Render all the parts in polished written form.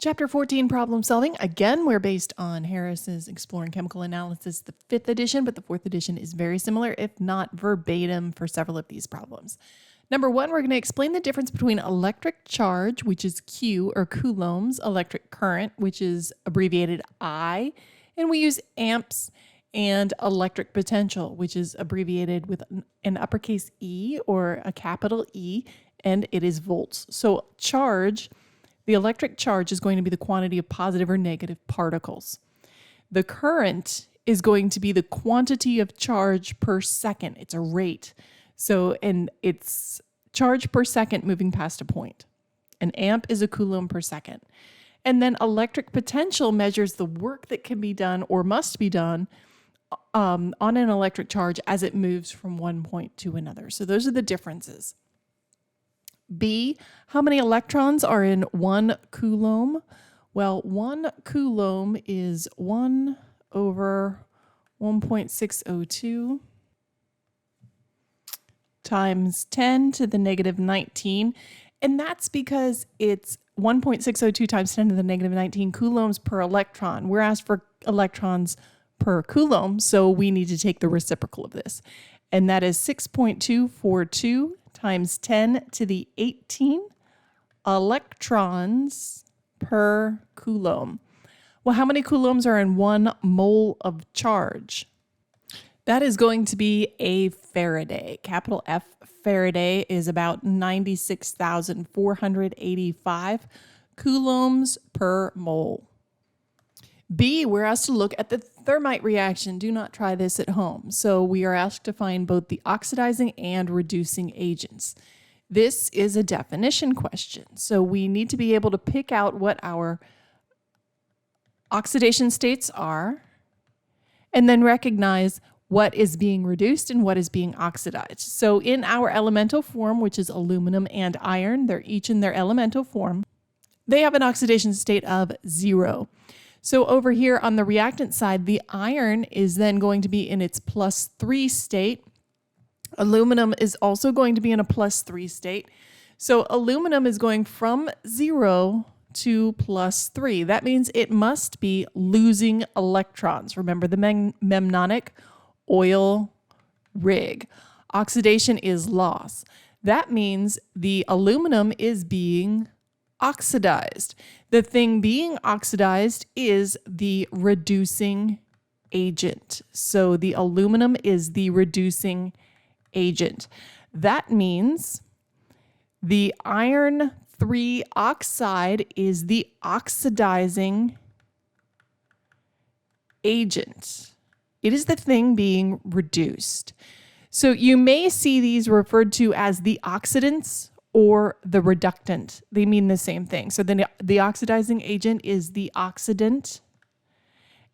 Chapter 14, Problem Solving. Again, we're based on Harris's Exploring Chemical Analysis, the 5th edition, but the 4th edition is very similar, if not verbatim, for several of these problems. Number 1, we're going to explain the difference between electric charge, which is Q, or Coulomb's, electric current, which is abbreviated I, and we use amps, and electric potential, which is abbreviated with an uppercase E or a capital E, and it is volts. So charge, the electric charge is going to be the quantity of positive or negative particles. The current is going to be the quantity of charge per second. It's a rate. So, and it's charge per second moving past a point. An amp is a coulomb per second. And then electric potential measures the work that can be done or must be done on an electric charge as it moves from one point to another. So those are the differences. B, how many electrons are in 1 coulomb? Well, 1 coulomb is 1 over 1.602 times 10 to the negative 19. And that's because it's 1.602 times 10 to the negative 19 coulombs per electron. We're asked for electrons per coulomb, so we need to take the reciprocal of this. And that is 6.242 times 10 to the 18 electrons per coulomb. Well, how many coulombs are in 1 mole of charge? That is going to be a Faraday. Capital F Faraday is about 96,485 coulombs per mole. B, we're asked to look at the thermite reaction. Do not try this at home. So we are asked to find both the oxidizing and reducing agents. This is a definition question. So we need to be able to pick out what our oxidation states are and then recognize what is being reduced and what is being oxidized. So in our elemental form, which is aluminum and iron, they're each in their elemental form, they have an oxidation state of 0. So over here on the reactant side, the iron is then going to be in its +3 state. Aluminum is also going to be in a +3 state. So aluminum is going from 0 to +3. That means it must be losing electrons. Remember the memnonic oil rig. Oxidation is loss. That means the aluminum is being oxidized. The thing being oxidized is the reducing agent. So the aluminum is the reducing agent. That means the iron 3 oxide is the oxidizing agent. It is the thing being reduced. So you may see these referred to as the oxidants or the reductant. They mean the same thing. So then the oxidizing agent is the oxidant,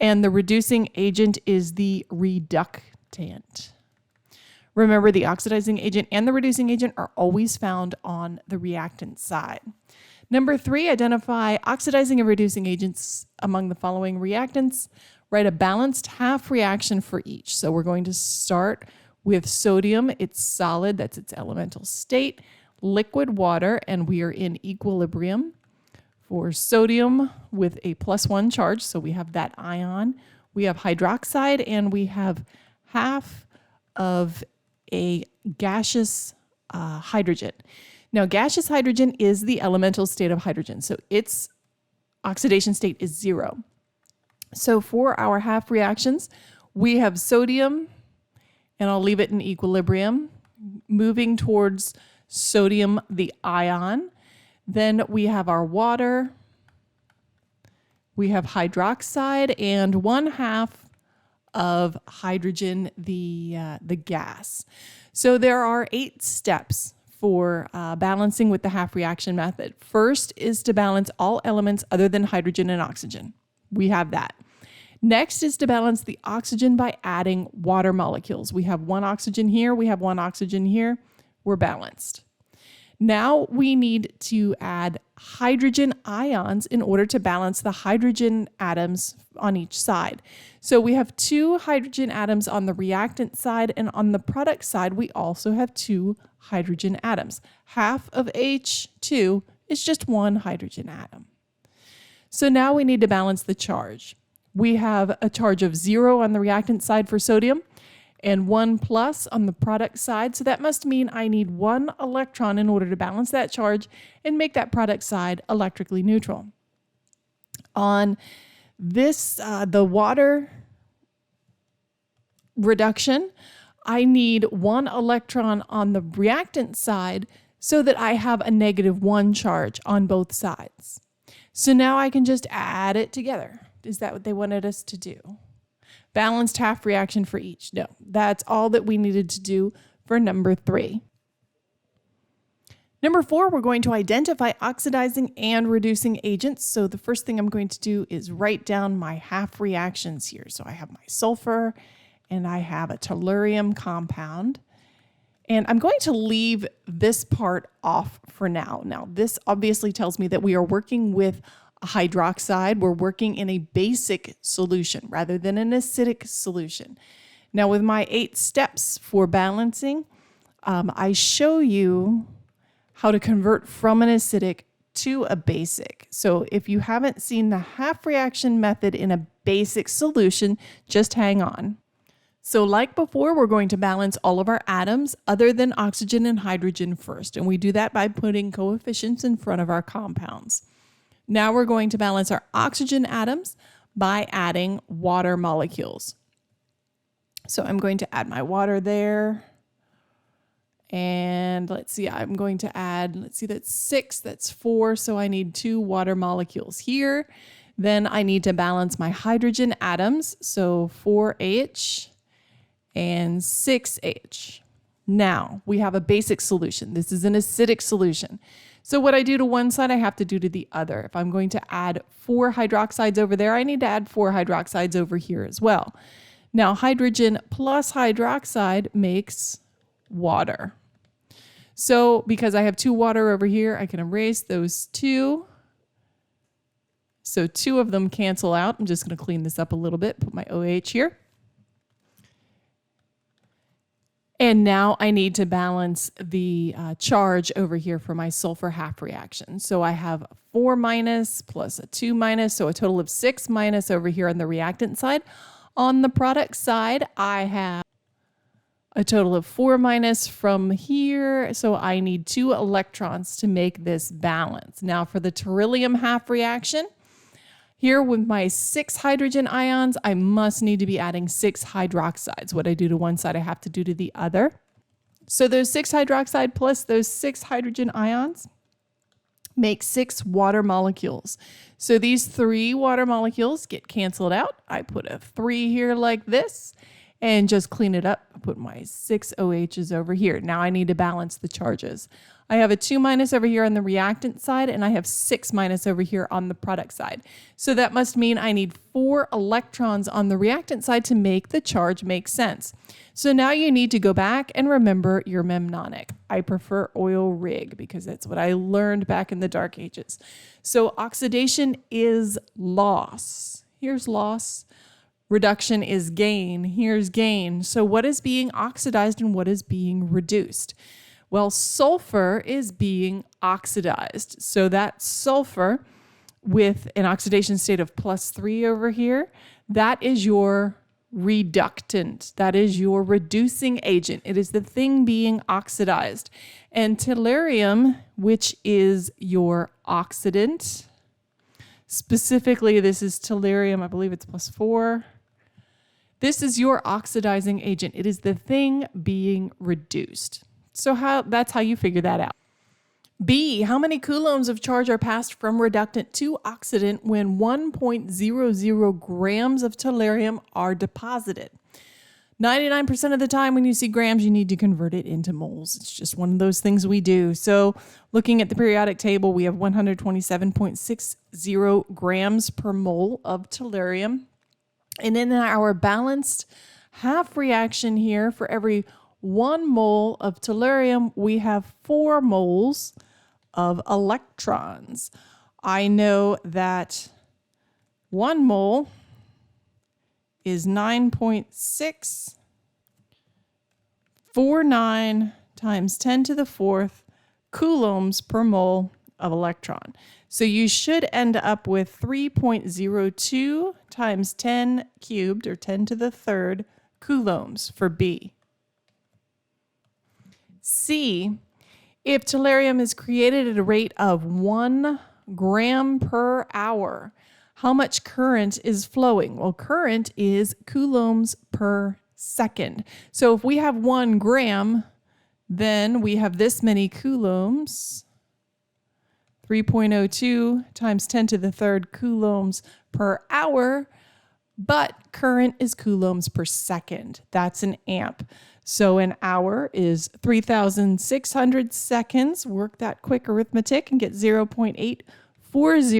and the reducing agent is the reductant. Remember, the oxidizing agent and the reducing agent are always found on the reactant side. Number 3, identify oxidizing and reducing agents among the following reactants. Write a balanced half reaction for each. So we're going to start with sodium. It's solid, that's its elemental state. Liquid water, and we are in equilibrium. For sodium with a +1 charge, so we have that ion. We have hydroxide, and we have half of a gaseous hydrogen. Now, gaseous hydrogen is the elemental state of hydrogen, so its oxidation state is 0. So for our half reactions, we have sodium, and I'll leave it in equilibrium, moving towards sodium, the ion. Then we have our water. We have hydroxide and 1/2 of hydrogen, the gas. So there are 8 steps for balancing with the half reaction method. First is to balance all elements other than hydrogen and oxygen. We have that. Next is to balance the oxygen by adding water molecules. We have 1 oxygen here. We have 1 oxygen here. We're balanced. Now we need to add hydrogen ions in order to balance the hydrogen atoms on each side. So we have 2 hydrogen atoms on the reactant side, and on the product side, we also have 2 hydrogen atoms. Half of H2 is just 1 hydrogen atom. So now we need to balance the charge. We have a charge of 0 on the reactant side for sodium and 1 plus on the product side. So that must mean I need 1 electron in order to balance that charge and make that product side electrically neutral. On this, the water reduction, I need 1 electron on the reactant side so that I have a -1 charge on both sides. So now I can just add it together. Is that what they wanted us to do? Balanced half reaction for each. No, that's all that we needed to do for number 3. Number 4, we're going to identify oxidizing and reducing agents. So the first thing I'm going to do is write down my half reactions here. So I have my sulfur and I have a tellurium compound. And I'm going to leave this part off for now. Now, this obviously tells me that we are working with a hydroxide. We're working in a basic solution rather than an acidic solution. Now, with my 8 steps for balancing, I show you how to convert from an acidic to a basic. So if you haven't seen the half reaction method in a basic solution, just hang on. So like before, we're going to balance all of our atoms other than oxygen and hydrogen first. And we do that by putting coefficients in front of our compounds. Now we're going to balance our oxygen atoms by adding water molecules. So I'm going to add my water there. And let's see, I'm going to add, let's see, that's 6, that's 4. So I need 2 water molecules here. Then I need to balance my hydrogen atoms. So 4H and 6H. Now we have a basic solution. This is an acidic solution. So what I do to one side, I have to do to the other. If I'm going to add 4 hydroxides over there, I need to add 4 hydroxides over here as well. Now hydrogen plus hydroxide makes water. So because I have 2 water over here, I can erase those 2. So 2 of them cancel out. I'm just going to clean this up a little bit, put my OH here. And now I need to balance the charge over here for my sulfur half reaction. So I have 4 minus plus a 2 minus, so a total of 6 minus over here on the reactant side. On the product side, I have a total of 4 minus from here, so I need 2 electrons to make this balance. Now for the Terillium half reaction, here with my 6 hydrogen ions, I must need to be adding 6 hydroxides. What I do to one side, I have to do to the other. So those 6 hydroxide plus those 6 hydrogen ions make 6 water molecules. So these 3 water molecules get canceled out. I put a 3 here like this and just clean it up. I put my 6 OHs over here. Now I need to balance the charges. I have a 2 minus over here on the reactant side, and I have 6 minus over here on the product side. So that must mean I need 4 electrons on the reactant side to make the charge make sense. So now you need to go back and remember your mnemonic. I prefer oil rig because that's what I learned back in the dark ages. So oxidation is loss. Here's loss. Reduction is gain. Here's gain. So what is being oxidized and what is being reduced? Well, sulfur is being oxidized. So that sulfur with an oxidation state of +3 over here, that is your reductant. That is your reducing agent. It is the thing being oxidized. And tellurium, which is your oxidant, specifically this is tellurium, I believe it's +4. This is your oxidizing agent. It is the thing being reduced. So that's how you figure that out. B, how many coulombs of charge are passed from reductant to oxidant when 1.00 grams of tellurium are deposited? 99% of the time when you see grams, you need to convert it into moles. It's just one of those things we do. So looking at the periodic table, we have 127.60 grams per mole of tellurium. And in our balanced half reaction here, for every 1 mole of tellurium, we have 4 moles of electrons. I know that 1 mole is 9.649 times 10 to the 4th coulombs per mole of electron. So you should end up with 3.02 times 10 cubed, or 10 to the third, coulombs for B. C, if tellurium is created at a rate of 1 gram per hour, how much current is flowing? Well, current is coulombs per second. So if we have 1 gram, then we have this many coulombs, 3.02 times 10 to the third coulombs per hour, but current is coulombs per second. That's an amp. So an hour is 3,600 seconds. Work that quick arithmetic and get 0.840